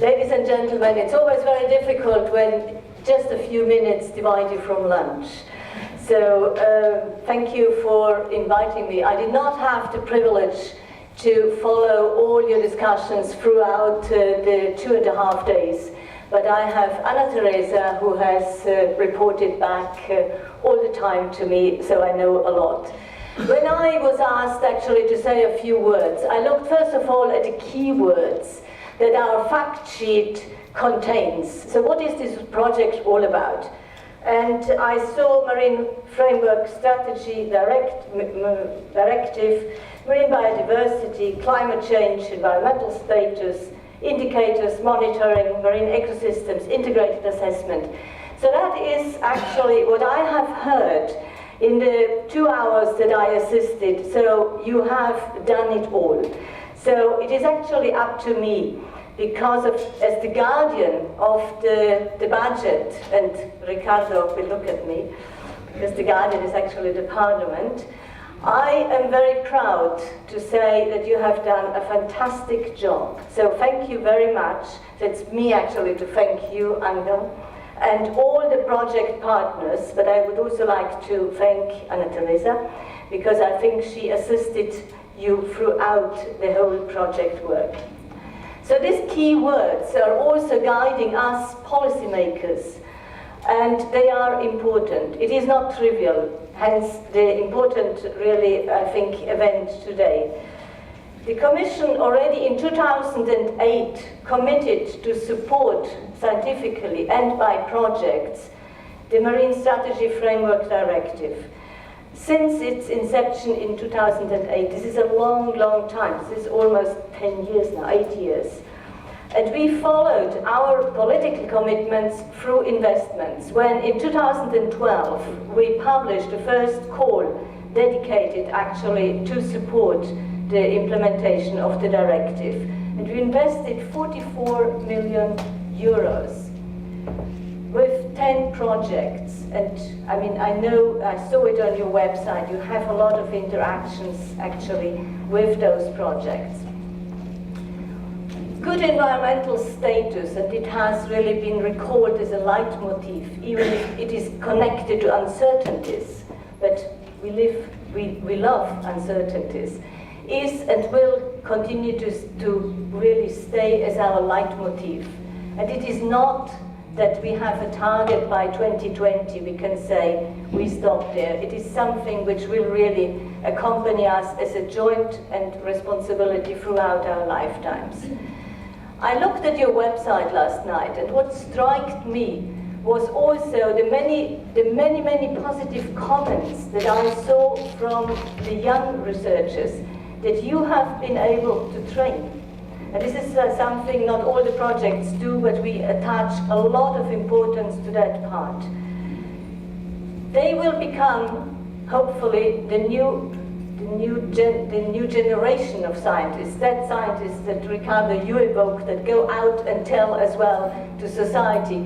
Ladies and gentlemen, it's always very difficult when just a few minutes divide you from lunch. So thank you for inviting me. I did not have the privilege to follow all your discussions throughout the 2.5 days, but I have Anna Teresa who has reported back all the time to me, so I know a lot. When I was asked actually to say a few words, I looked first of all at the key words that our fact sheet contains. So what is this project all about? And I saw Marine Framework Strategy Directive, Marine Biodiversity, Climate Change, Environmental Status, Indicators, Monitoring, Marine Ecosystems, Integrated Assessment. So that is actually what I have heard in the 2 hours that I assisted. So you have done it all. So it is actually up to me, because as the guardian of the budget, and Ricardo will look at me, because the guardian is actually the parliament, I am very proud to say that you have done a fantastic job. So thank you very much. It's me actually to thank you, Angel, and all the project partners, but I would also like to thank Anna Teresa, because I think she assisted you throughout the whole project work. So these key words are also guiding us policymakers, and they are important. It is not trivial, hence the important, really, I think, event today. The Commission already in 2008 committed to support scientifically and by projects the Marine Strategy Framework Directive. Since its inception in 2008, this is a long, long time. This is almost 10 years now, 8 years. And we followed our political commitments through investments. When in 2012, we published the first call dedicated actually to support the implementation of the directive. And we invested 44 million euros with 10 projects. And I mean, I know, I saw it on your website, you have a lot of interactions actually with those projects. Good environmental status, and it has really been recalled as a leitmotif, even if it is connected to uncertainties, but we love uncertainties, is and will continue to really stay as our leitmotif. And it is not that we have a target by 2020, we can say we stop there. It is something which will really accompany us as a joint and responsibility throughout our lifetimes. I looked at your website last night, and what struck me was also the many positive comments that I saw from the young researchers that you have been able to train. And this is something not all the projects do, but we attach a lot of importance to that part. They will become, hopefully, the new generation of scientists, that Ricardo, you evoke, that go out and tell as well to society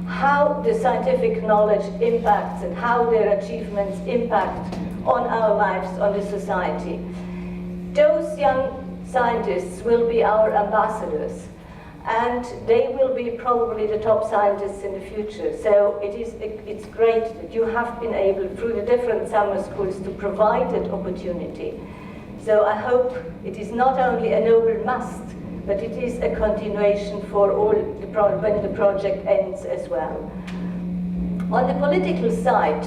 how the scientific knowledge impacts and how their achievements impact on our lives, on the society. Those young scientists will be our ambassadors, and they will be probably the top scientists in the future. So it's great that you have been able, through the different summer schools, to provide that opportunity. So I hope it is not only a noble must, but it is a continuation for all when the project ends as well. On the political side,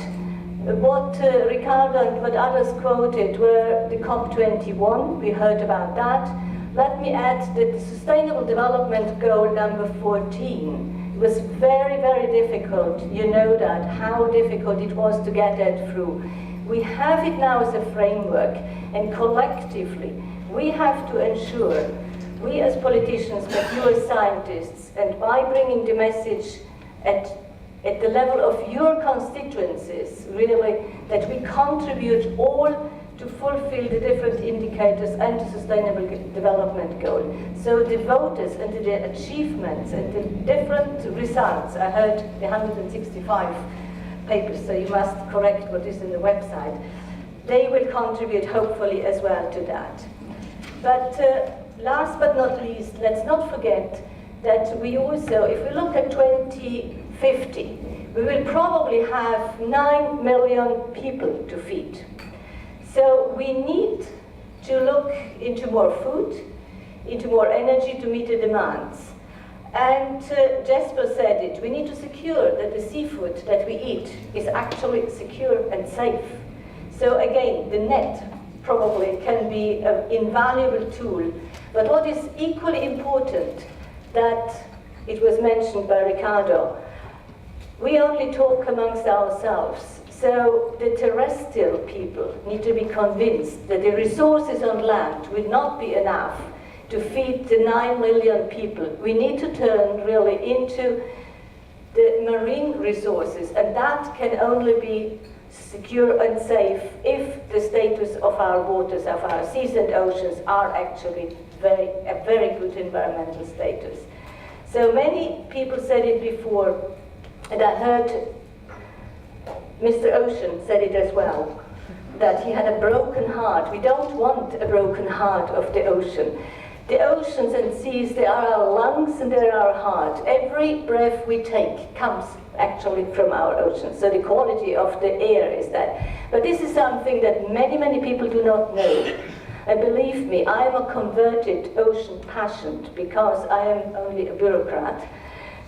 what Ricardo and what others quoted were the COP21, we heard about that. Let me add that the Sustainable Development Goal number 14 was very, very difficult. You know that, how difficult it was to get that through. We have it now as a framework, and collectively we have to ensure, we as politicians, but you as scientists, and by bringing the message at the level of your constituencies, really, that we contribute all to fulfill the different indicators and the Sustainable Development Goal. So Devotes and the achievements and the different results, I heard the 165 papers, so you must correct what is in the website, they will contribute hopefully as well to that. But last but not least, let's not forget that we also, if we look at 2050, we will probably have 9 million people to feed. So we need to look into more food, into more energy to meet the demands. And Jesper said it, we need to secure that the seafood that we eat is actually secure and safe. So again, the net probably can be an invaluable tool. But what is equally important, that it was mentioned by Ricardo, we only talk amongst ourselves. So the terrestrial people need to be convinced that the resources on land will not be enough to feed the 9 million people. We need to turn really into the marine resources, and that can only be secure and safe if the status of our waters, of our seas and oceans are actually a very good environmental status. So many people said it before, and I heard Mr. Ocean said it as well, that he had a broken heart. We don't want a broken heart of the ocean. The oceans and seas, they are our lungs and they're our heart. Every breath we take comes actually from our oceans. So the quality of the air is that. But this is something that many, many people do not know. And believe me, I am a converted ocean patient because I am only a bureaucrat.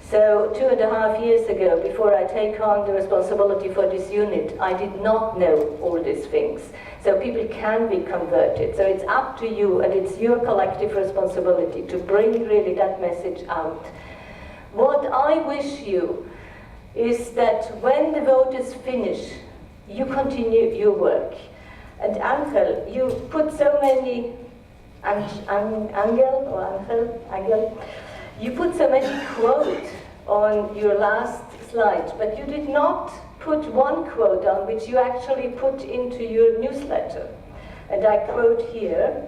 So 2.5 years ago, before I take on the responsibility for this unit, I did not know all these things. So people can be converted. So it's up to you, and it's your collective responsibility to bring really that message out. What I wish you is that when the Devotes finish, you continue your work. And Angel, you put so many, Angel, you put so many quotes on your last slide, but you did not put one quote on which you actually put into your newsletter. And I quote here,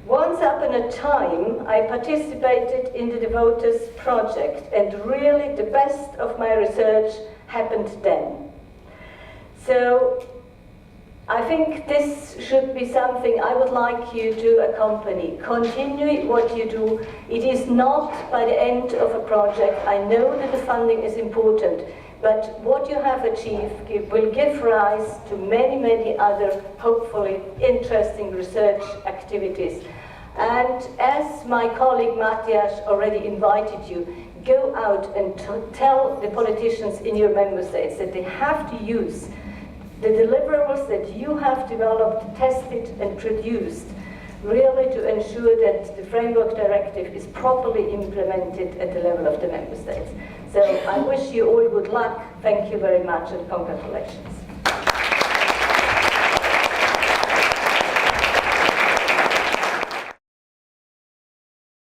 "Once upon a time, I participated in the Devotes project, and really the best of my research happened then." So I think this should be something I would like you to accompany. Continue what you do. It is not by the end of a project. I know that the funding is important, but what you have achieved will give rise to many, many other, hopefully, interesting research activities. And as my colleague Matthias already invited you, go out and tell the politicians in your member states that they have to use the deliverables that you have developed, tested and produced, really to ensure that the framework directive is properly implemented at the level of the member states. So I wish you all good luck. Thank you very much and congratulations.